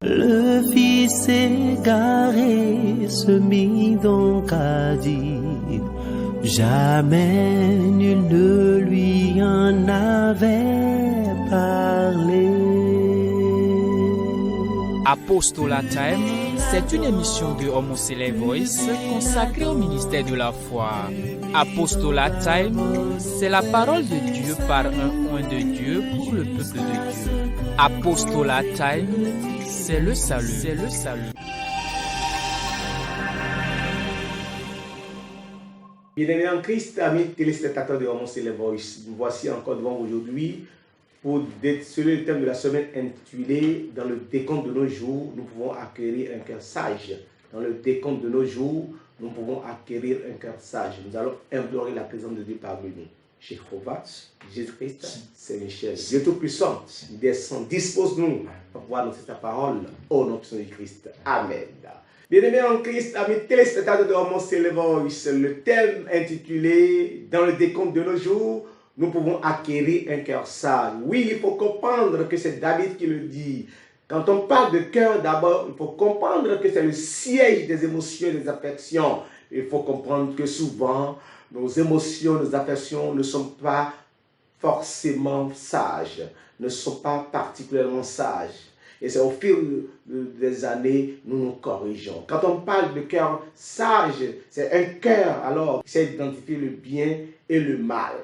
Le fils égaré se mit donc à dire, jamais nul ne lui en avait parlé. Apostolat Time, c'est une émission de Homocélé Voice consacrée au ministère de la foi. Apostolat Time, c'est la parole de Dieu par un oint de Dieu pour le peuple de Dieu. Apostolat Time, c'est le salut. C'est le salut. Bien-aimés en Christ, amis téléspectateurs de Homocélé Voice, nous voici encore devant vous aujourd'hui pour déceler le thème de la semaine intitulé « Dans le décompte de nos jours, nous pouvons acquérir un cœur sage ». Dans le décompte de nos jours, nous pouvons acquérir un cœur sage. Nous allons implorer la présence de Dieu parmi nous. Jéhovah, Jésus-Christ, Saint-Michel, Dieu Tout-Puissant, descend, dispose-nous pour pouvoir annoncer ta parole au nom de Jésus-Christ. Amen. Bien-aimés en Christ, amis téléspectateurs de Homocélé Voice, le thème intitulé « Dans le décompte de nos jours, nous pouvons acquérir un cœur sage ». Oui, il faut comprendre que c'est David qui le dit. Quand on parle de cœur, d'abord, il faut comprendre que c'est le siège des émotions et des affections. Il faut comprendre que souvent, nos émotions, nos affections ne sont pas forcément sages, ne sont pas particulièrement sages. Et c'est au fil des années, nous nous corrigeons. Quand on parle de cœur sage, c'est un cœur, alors, qui sait identifier le bien et le mal.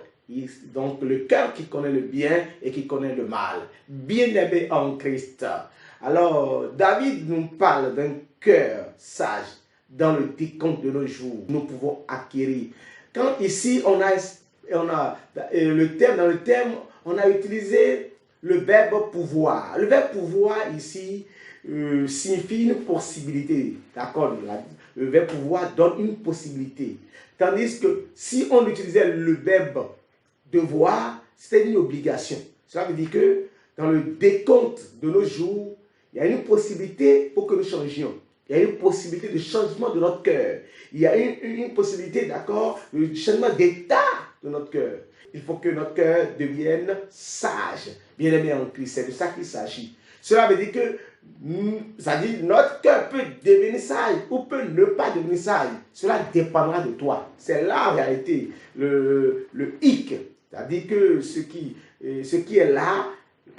Donc, le cœur qui connaît le bien et qui connaît le mal. Bien-aimé en Christ. Alors, David nous parle d'un cœur sage dans le décompte de nos jours. Nous pouvons acquérir. Quand ici, on a le thème, dans le thème, on a utilisé le verbe pouvoir. Le verbe pouvoir ici signifie une possibilité. D'accord? Le verbe pouvoir donne une possibilité. Tandis que si on utilisait le verbe devoir, c'est une obligation. Cela veut dire que dans le décompte de nos jours, il y a une possibilité pour que nous changions. Il y a une possibilité de changement de notre cœur. Il y a une possibilité, d'accord, de changement d'état de notre cœur. Il faut que notre cœur devienne sage. Bien-aimé en Christ, c'est de ça qu'il s'agit. Cela veut dire que notre cœur peut devenir sage ou peut ne pas devenir sage. Cela dépendra de toi. C'est là en réalité le hic. C'est-à-dire que ce qui est là,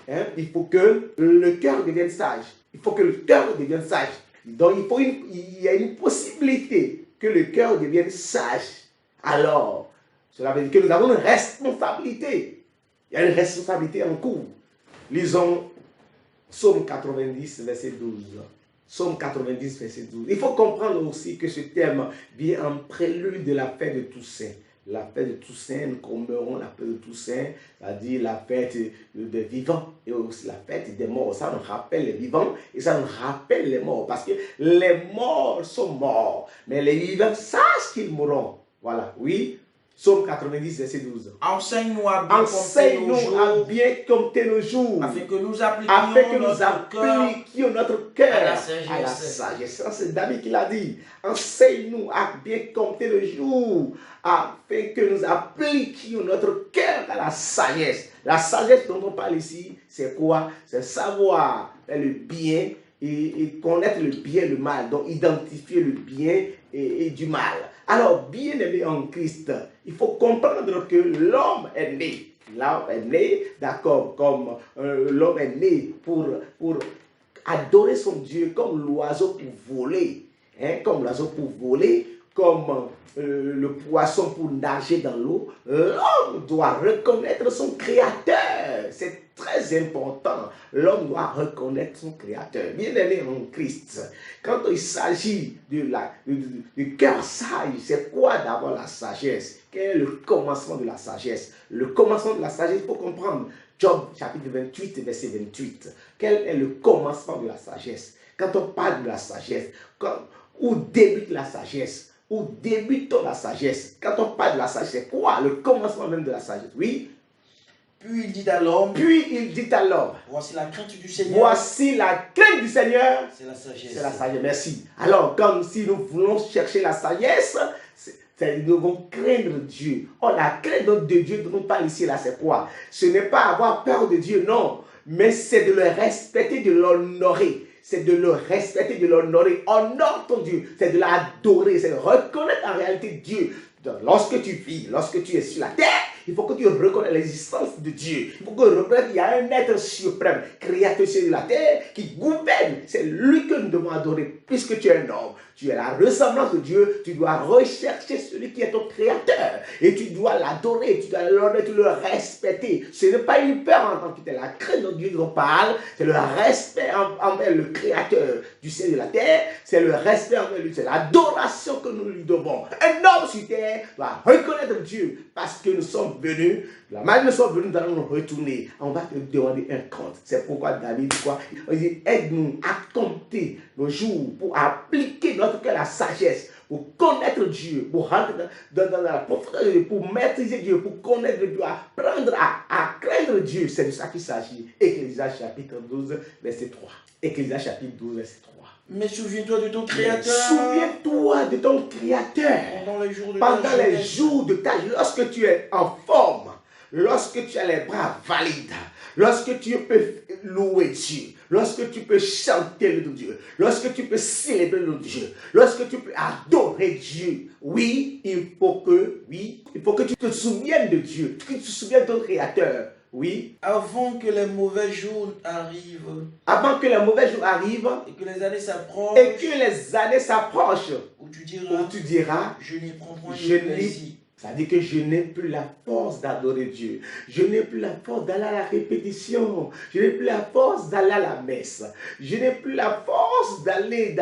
hein, il faut que le cœur devienne sage. Il faut que le cœur devienne sage. Donc il y a une possibilité que le cœur devienne sage. Alors, cela veut dire que nous avons une responsabilité. Il y a une responsabilité en cours. Lisons Psaume 90, verset 12. Psaume 90, verset 12. Il faut comprendre aussi que ce thème vient en prélude de la fête de Toussaint. La fête de Toussaint, nous commémorons la fête de Toussaint, c'est-à-dire la fête des vivants et aussi la fête des morts. Ça nous rappelle les vivants et ça nous rappelle les morts. Parce que les morts sont morts, mais les vivants sachent qu'ils mourront. Voilà, oui. Psaume 90, verset 12. Enseigne-nous à bien compter nos jours, afin que nous appliquions notre cœur à la sagesse. C'est David qui l'a dit. Enseigne-nous à bien compter nos jours, afin que nous appliquions notre cœur à la sagesse. La sagesse dont on parle ici, c'est quoi? C'est savoir le bien et connaître le bien et le mal. Donc identifier le bien et du mal. Alors, bien-aimé en Christ, il faut comprendre que l'homme est né. L'homme est né, d'accord, comme l'homme est né pour adorer son Dieu, comme l'oiseau pour voler. Hein, comme l'oiseau pour voler, comme le poisson pour nager dans l'eau. L'homme doit reconnaître son Créateur. C'est très important. L'homme doit reconnaître son Créateur. Bien-aimé en Christ, quand il s'agit du cœur sage, c'est quoi d'abord la sagesse? Quel est le commencement de la sagesse? Le commencement de la sagesse, il faut comprendre. Job chapitre 28, verset 28. Quel est le commencement de la sagesse? Quand on parle de la sagesse, où débute la sagesse? Où débute-t-on la sagesse? Quand on parle de la sagesse, c'est quoi le commencement même de la sagesse? Oui. Puis il dit à l'homme, voici la crainte du Seigneur. Voici la crainte du Seigneur. C'est la sagesse. C'est la sagesse, merci. Alors, comme si nous voulons chercher la sagesse, nous devons craindre Dieu. Oh, la crainte de Dieu dont on parle ici, là, c'est quoi? Ce n'est pas avoir peur de Dieu, non. Mais c'est de le respecter, de l'honorer. c'est de le respecter, de l'honorer. Honore ton Dieu, c'est de l'adorer, c'est de reconnaître en réalité Dieu. Donc, lorsque tu vis, lorsque tu es sur la terre, il faut que tu reconnaisses l'existence de Dieu. Il faut que tu reconnaisses qu'il y a un être suprême, créateur sur la terre, qui gouverne. C'est lui que nous devons adorer, puisque tu es un homme. Tu es la ressemblance de Dieu. Tu dois rechercher celui qui est ton créateur. Et tu dois l'adorer, tu dois l'honorer, tu dois le respecter. Ce n'est pas une peur en tant que tel. La crainte de Dieu dont on parle, c'est le respect envers le créateur du ciel et de la terre. C'est le respect envers lui. C'est l'adoration que nous lui devons. Un homme sur terre doit reconnaître Dieu parce que nous sommes venus. La manière dont nous sommes venus, nous allons nous retourner. On va te demander un compte. C'est pourquoi David dit quoi? Il dit, aide-nous à compter nos jours pour appliquer notre cœur la sagesse, pour connaître Dieu, pour rentrer dans la profondeur de Dieu, pour maîtriser Dieu, pour connaître Dieu, apprendre à craindre Dieu. C'est de ça qu'il s'agit. Ecclésiaste chapitre 12, verset 3. Ecclésiaste chapitre 12, verset 3. Mais souviens-toi de ton Créateur. Souviens-toi de ton Créateur. Pendant les jours de ta vie, lorsque tu es en forme, lorsque tu as les bras valides, lorsque tu peux louer Dieu, lorsque tu peux chanter le nom de Dieu, lorsque tu peux célébrer le nom de Dieu, lorsque tu peux adorer Dieu, oui, il faut que tu te souviennes de Dieu, que tu te souviennes de ton Créateur. Oui. Avant que les mauvais jours arrivent. Avant que les mauvais jours arrivent. Et que les années s'approchent. Et que les années s'approchent. Où tu diras. Je n'y prends point de plaisir. Ça dit que je n'ai plus la force d'adorer Dieu. Je n'ai plus la force d'aller à la répétition. Je n'ai plus la force d'aller à la messe. Je n'ai plus la force d'aller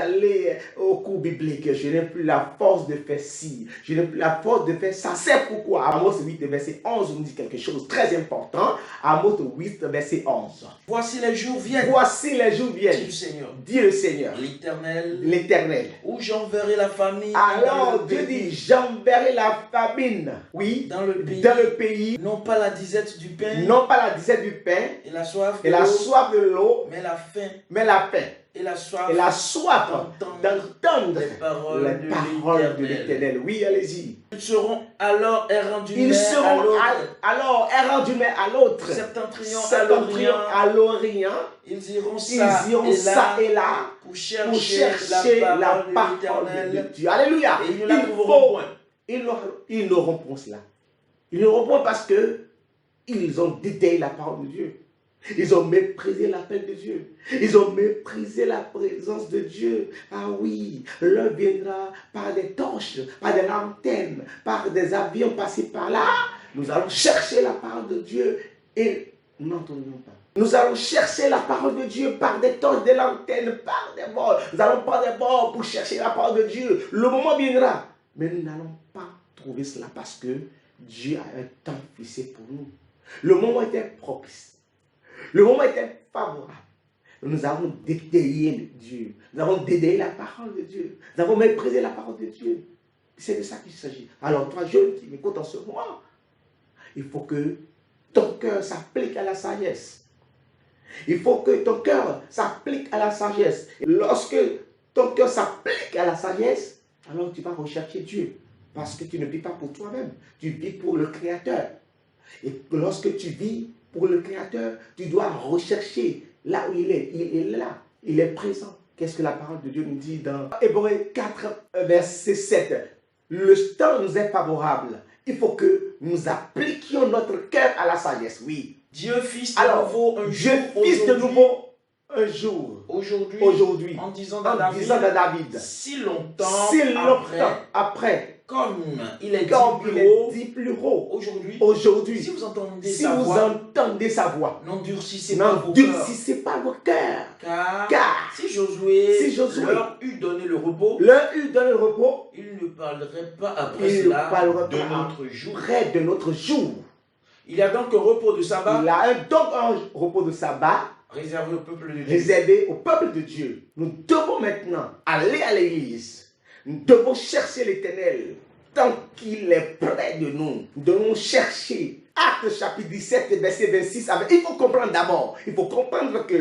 au cours biblique. Je n'ai plus la force de faire ci. Je n'ai plus la force de faire ça. C'est pourquoi Amos 8, verset 11 nous dit quelque chose de très important. Amos 8, verset 11. Voici les jours viennent. Voici les jours viennent. Dit le Seigneur. Dit le Seigneur. L'Éternel. L'Éternel. Où j'enverrai la famine. Alors Dieu dit, j'enverrai la famine. Oui, dans le pays, non pas la disette du pain, et la soif de l'eau, mais la faim, et la soif d'entendre les paroles de l'Éternel. Oui, allez-y. Ils seront alors errants d'une mer à l'autre, septentrion à l'Orient. Ils iront ça et là pour chercher la parole de Dieu. Alléluia. Et ils ne la trouveront point. Ils n'auront point cela. Ils n'auront point parce que ils ont détaillé la parole de Dieu. Ils ont méprisé l'appel de Dieu. Ils ont méprisé la présence de Dieu. Ah oui, l'heure viendra par des torches, par des lanternes, par des avions passés par là. Nous allons chercher la parole de Dieu et nous n'entendrons pas. Nous allons chercher la parole de Dieu par des torches, des lanternes, par des vols. Nous allons prendre des vols pour chercher la parole de Dieu. Le moment viendra. Mais nous n'allons pas trouver cela parce que Dieu a un temps fixé pour nous. Le moment était propice. Le moment était favorable. Nous avons détaillé Dieu. Nous avons détaillé la parole de Dieu. Nous avons méprisé la parole de Dieu. C'est de ça qu'il s'agit. Alors toi, jeune qui m'écoute en ce moment, il faut que ton cœur s'applique à la sagesse. Il faut que ton cœur s'applique à la sagesse. Et lorsque ton cœur s'applique à la sagesse, alors tu vas rechercher Dieu. Parce que tu ne vis pas pour toi-même. Tu vis pour le Créateur. Et lorsque tu vis pour le Créateur, tu dois rechercher là où il est. Il est là. Il est présent. Qu'est-ce que la parole de Dieu nous dit dans Hébreux 4, verset 7? Le temps nous est favorable. Il faut que nous appliquions notre cœur à la sagesse. Oui. Dieu fils de nouveau un jour. Aujourd'hui. En disant à David. Si longtemps après. Comme il est dit plus haut. Aujourd'hui. Si vous entendez sa voix. N'endurcissez pas vos cœurs. Car si Josué leur eût donné le repos, il ne parlerait pas après cela de notre jour. Il y a donc un repos de sabbat. Il a donc un repos de sabbat réservé au peuple de Dieu. Nous devons maintenant aller à l'église. Nous devons chercher l'Éternel tant qu'il est près de nous. Nous devons chercher. Actes chapitre 17, verset 26. Il faut comprendre d'abord. Il faut comprendre que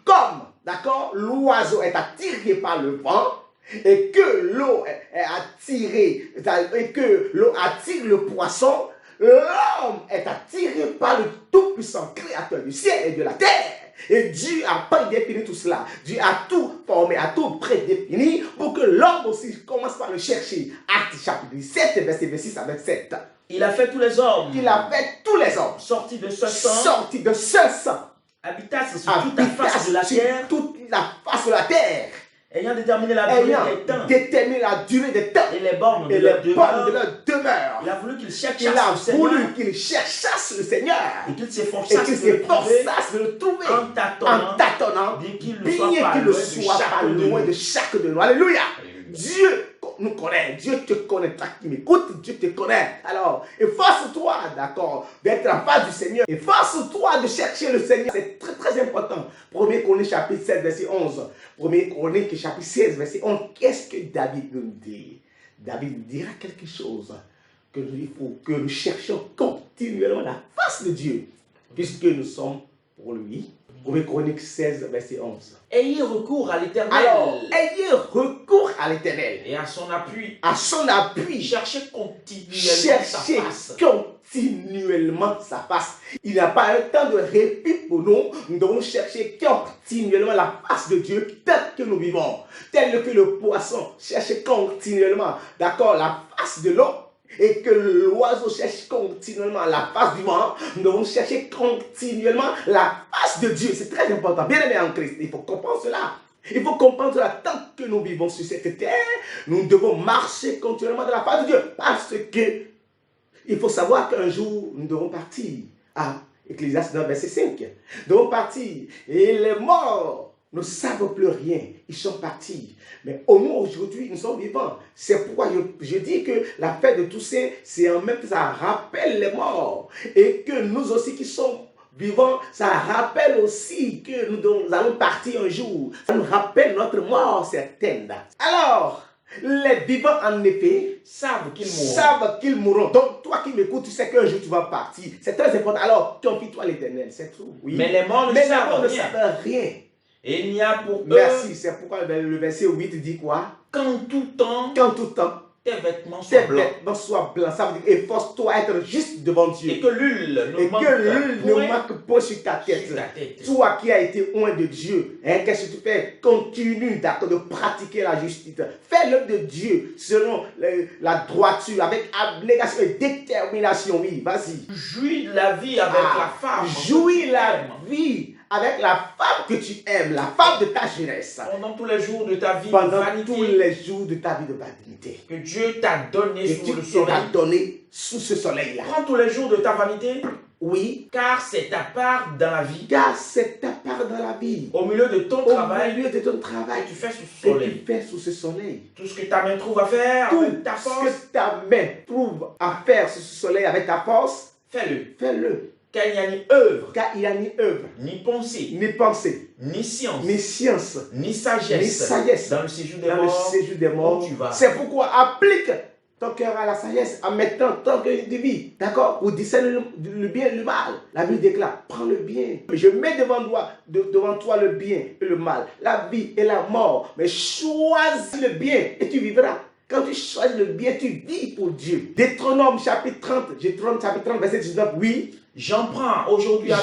comme, d'accord, l'oiseau est attiré par le vent et que l'eau est attirée, et que l'eau attire le poisson, l'homme est attiré par le Tout-Puissant, Créateur du ciel et de la terre. Et Dieu a prédéfini tout cela. Dieu a tout formé, a tout prédéfini pour que l'homme aussi commence par le chercher. Acte chapitre 17, verset 26 à 27. Il a fait tous les hommes. Il a fait tous les hommes. Sortis de ce sang. Sortis de ce sang. Habitassent sur toute la face de la terre. Toute la face de la terre. Ayant déterminé la durée des temps. Déterminé la durée des temps. Et les bornes de leur demeure. Il a voulu qu'il cherchasse le Seigneur. Et qu'il s'efforçasse de le trouver. En tâtonnant. Bien qu'il ne soit pas loin de chaque de nous. Alléluia. Dieu nous connaît, Dieu te connaît, toi qui m'écoutes, Dieu te connaît. Alors, efforce-toi, d'accord, d'être en face du Seigneur. Efforce-toi de chercher le Seigneur. C'est très très important. 1 Chroniques chapitre 7, verset 11. 1 Chroniques chapitre 16, verset 11. Qu'est-ce que David nous dit? David nous dira quelque chose. Il faut que nous cherchions continuellement la face de Dieu. Puisque nous sommes pour lui. 1 Chroniques 16, verset 11. Ayez recours à l'Éternel. Alors, ayez recours à l'Éternel. Et à son appui. À son appui. Cherchez continuellement sa face. Continuellement sa face. Il n'y a pas un temps de répit pour nous. Nous devons chercher continuellement la face de Dieu tel que nous vivons. Tel que le poisson cherche continuellement, d'accord, la face de l'eau. Et que l'oiseau cherche continuellement la face du vent, nous devons chercher continuellement la face de Dieu. C'est très important. Bien aimé en Christ, il faut comprendre cela. Il faut comprendre cela. Tant que nous vivons sur cette terre, nous devons marcher continuellement dans la face de Dieu. Parce que il faut savoir qu'un jour, nous devons partir. Ecclésiaste 9, verset 5. Nous devons partir. Et les morts ne savent plus rien. Ils sont partis. Mais au moins aujourd'hui, nous sommes vivants. C'est pourquoi je dis que la fête de Toussaint, c'est en même temps, ça rappelle les morts. Et que nous aussi qui sommes vivants, ça rappelle aussi que nous allons partir un jour. Ça nous rappelle notre mort certaine. Alors, les vivants, en effet, savent qu'ils mourront. Donc, toi qui m'écoutes, tu sais qu'un jour tu vas partir. C'est très important. Alors, confie-toi à l'Éternel, c'est tout. Oui. Mais les morts ne savent rien. Et il n'y a pour eux... Merci, c'est pourquoi le verset 8 dit quoi? Qu'en tout temps, tes vêtements soient blancs. Ça veut dire, efforce-toi à être juste devant Dieu. Et que l'huile ne manque pas sur ta tête. Toi qui as été oint de Dieu, qu'est-ce que tu fais? Continue de pratiquer la justice. Fais l'œuvre de Dieu selon la droiture, avec abnégation et détermination. Oui, vas-y. Jouis de la vie avec la femme. Jouis la vie avec la femme que tu aimes, la femme de ta jeunesse. Pendant tous les jours de ta vie de vanité. Tous les jours de ta vie de vanité. Que Dieu t'a donné sous le soleil. t'a donné sous ce soleil-là. Prends tous les jours de ta vanité. Oui. Car c'est ta part dans la vie. Car c'est ta part dans la vie. Au milieu de ton travail. Au milieu de ton travail. Que tu fais sous ce soleil. Que tu fais sous ce soleil. Tout ce que ta main trouve à faire avec ta force. Tout ce que ta main trouve à faire sous ce soleil avec ta force. Fais-le. Fais-le. Car il n'y a ni œuvre, ni pensée, ni science, ni sagesse dans le séjour des morts, tu vas. C'est pourquoi applique ton cœur à la sagesse en mettant ton cœur de vie, d'accord, pour discerner le bien et le mal. La Bible déclare, prends le bien. Je mets devant toi le bien et le mal, la vie et la mort. Mais choisis le bien et tu vivras. Quand tu choisis le bien, tu vis pour Dieu. Deutéronome chapitre 30, verset 19, oui. J'en prends aujourd'hui à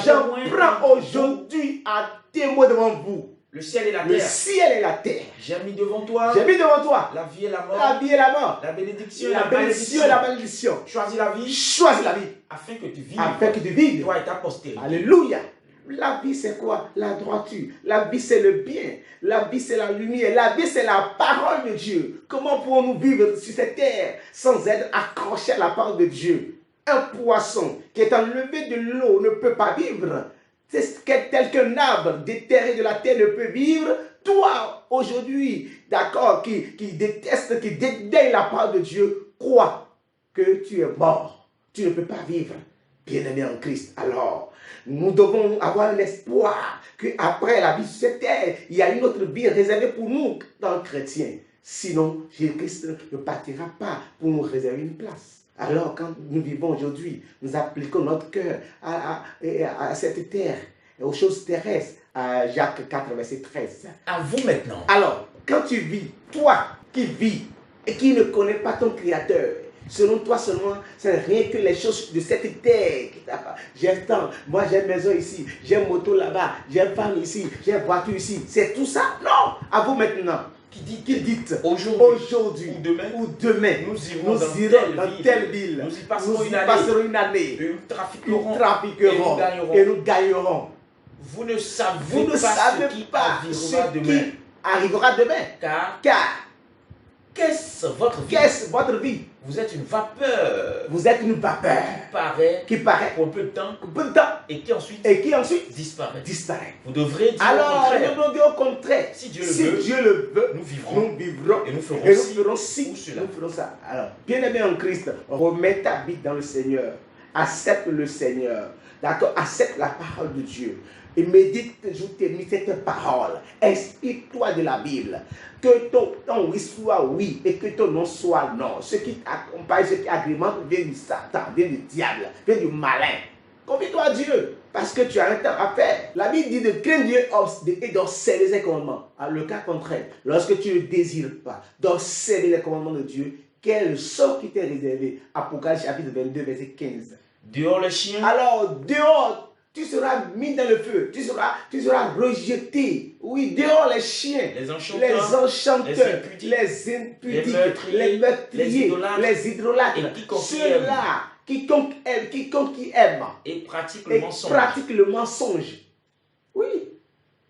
témoin devant vous. Le ciel et la terre. Le ciel et la terre. J'ai mis devant toi. La vie et la mort. La vie et la mort. La bénédiction et la malédiction. Choisis la vie. Choisis la vie. Afin que tu vives. Toi et ta postérité. Alléluia. La vie, c'est quoi? La droiture. La vie, c'est le bien. La vie, c'est la lumière. La vie, c'est la parole de Dieu. Comment pouvons-nous vivre sur cette terre sans être accrochés à la parole de Dieu? Un poisson qui est enlevé de l'eau ne peut pas vivre. C'est tel qu'un arbre déterré de la terre ne peut vivre. Toi, aujourd'hui, d'accord, qui déteste, qui dédaigne la parole de Dieu, crois que tu es mort. Tu ne peux pas vivre. Bien-aimé en Christ. Alors, nous devons avoir l'espoir qu'après la vie sur cette terre, il y a une autre vie réservée pour nous, dans le chrétien. Sinon, Jésus-Christ ne partira pas pour nous réserver une place. Alors, quand nous vivons aujourd'hui, nous appliquons notre cœur à cette terre, aux choses terrestres, à Jacques 4, verset 13. À vous maintenant. Alors, quand tu vis, toi qui vis et qui ne connais pas ton Créateur, Selon toi seulement, c'est rien que les choses de cette terre qui t'appartiennent. J'ai tant, moi j'ai une maison ici, j'ai une moto là-bas, j'ai une femme ici, j'ai une voiture ici. C'est tout ça? Non! À vous maintenant. Qui dit aujourd'hui ou demain, nous irons dans telle ville, nous y passerons une année, nous trafiquerons et nous gagnerons. Vous ne savez pas ce qui arrivera demain. Car qu'est-ce votre vie? Vous êtes une vapeur. Qui paraît pour un peu de temps et qui ensuite disparaît. Vous devrez dire au contraire. Si Dieu le veut, nous vivrons et nous ferons ça. Alors, bien aimé en Christ, remets ta vie dans le Seigneur. Accepte le Seigneur. D'accord? Accepte la parole de Dieu. Et médite toujours cette parole. Explique-toi de la Bible. Que ton oui soit oui et que ton non soit non. Ce qui accompagne, ce qui agrémente vient du Satan, vient du diable, vient du malin. Confie-toi à Dieu parce que tu as un temps à faire. La Bible dit de craindre Dieu et d'observer ses commandements. Alors, le cas contraire, lorsque tu ne désires pas d'observer les commandements de Dieu, quel est le sort qui t'est réservé? Apocalypse chapitre 22, verset 15. Dehors les chiens. Alors, dehors, tu seras mis dans le feu, tu seras rejeté. Oui, dehors les chiens, les enchanteurs, les impudiques, les meurtriers, les idolâtres, ceux-là, quiconque qui aime et pratique le mensonge. Oui,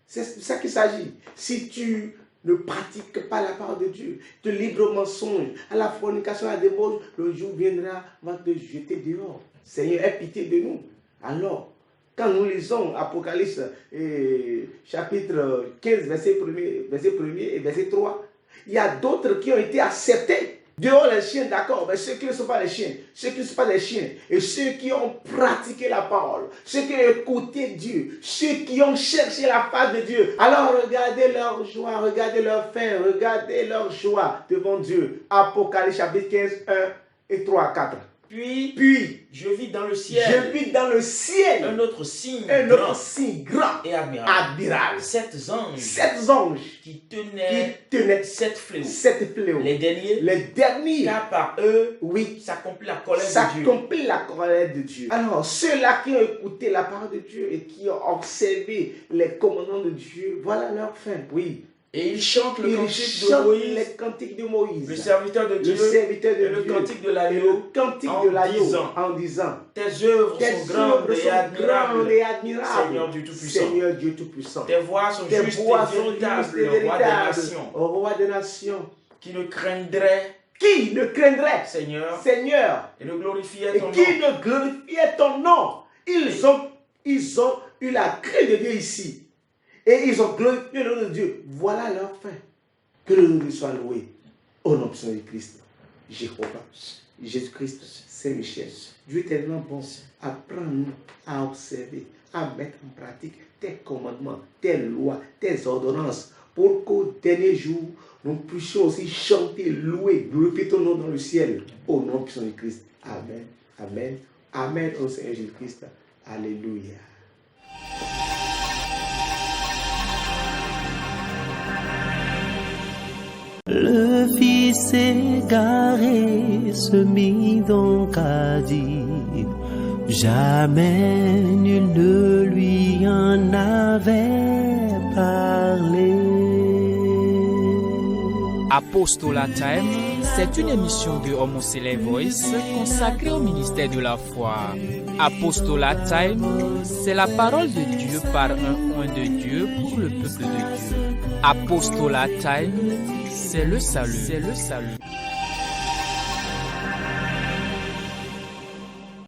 c'est ça qu'il s'agit. Si tu ne pratiques pas la parole de Dieu, te livres au mensonge, à la fornication, à la débauche, le jour viendra, va te jeter dehors. Seigneur, aie pitié de nous. Alors, quand nous lisons Apocalypse chapitre 15, verset 1er et verset 3, il y a d'autres qui ont été acceptés. Dehors les chiens, d'accord, mais ceux qui ne sont pas les chiens, ceux qui ne sont pas des chiens, et ceux qui ont pratiqué la parole, ceux qui ont écouté Dieu, ceux qui ont cherché la face de Dieu, alors regardez leur joie, regardez leur fin, regardez leur joie devant Dieu. Apocalypse chapitre 15, 1 et 3 à 4. Puis, je vis dans le ciel. Un autre signe grand et admirable. Sept anges qui tenaient sept fléaux. Les derniers. Car par eux, s'accomplit la colère de Dieu. Alors, ceux-là qui ont écouté la parole de Dieu et qui ont observé les commandements de Dieu, voilà leur fin. Oui. Et ils chantent les cantiques de Moïse, le serviteur de Dieu, et le cantique de l'agneau, en disant tes œuvres sont grandes et admirables, Seigneur Dieu Tout-Puissant. Tes voix sont justes et véritables, roi des nations, qui ne craindrait, Seigneur, et ne glorifiait ton nom. Ils ont eu la crainte de Dieu ici. Et ils ont glorifié le nom de Dieu. Voilà leur fin. Que le nom de Dieu soit loué. Au nom de Jésus-Christ. Jéhovah, Jésus-Christ, Saint-Michel. Dieu est tellement bon. Apprends-nous à observer, à mettre en pratique tes commandements, tes lois, tes ordonnances. Pour qu'au dernier jour, nous puissions aussi chanter, louer, glorifier ton nom dans le ciel. Au nom de Jésus-Christ. Amen. Amen. Amen au Seigneur Jésus-Christ. Alléluia. Le fils égaré se mit donc à dire, jamais nul ne lui en avait parlé. Apostolat Time, c'est une émission de Homosele Voice consacrée au ministère de la foi. Apostolat Time, c'est la parole de Dieu par un oint de Dieu pour le peuple de Dieu. Apostolat Time, c'est le salut.